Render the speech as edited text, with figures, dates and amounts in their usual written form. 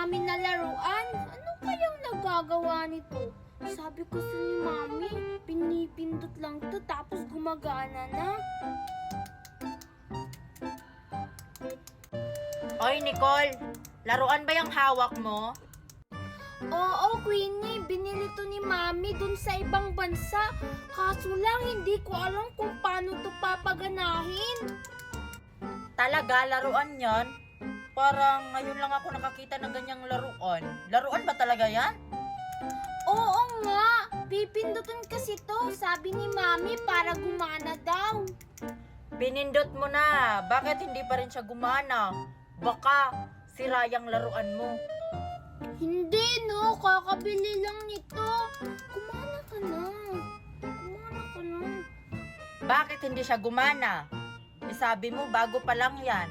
Mami na laruan. Ano kayang nagagawa nito? Sabi ko sa ni Mami, pinipindot lang to tapos gumagana na. Oy, Nicole, laruan ba yung hawak mo? Oo, Queenie, binili to ni Mami dun sa ibang bansa. Kaso lang, hindi ko alam kung paano to papaganahin. Talaga, laruan yan? Parang ngayon lang ako nakakita ng ganyang laruan. Laruan ba talaga yan? Oo nga, pipindutin kasi to, sabi ni Mami para gumana daw. Pinindot mo na. Bakit hindi pa rin siya gumana? Baka sira yung laruan mo. Hindi no, kakabili lang nito. Gumana ka na. Gumana ka na. Bakit hindi siya gumana? Sabi mo, bago pa lang yan.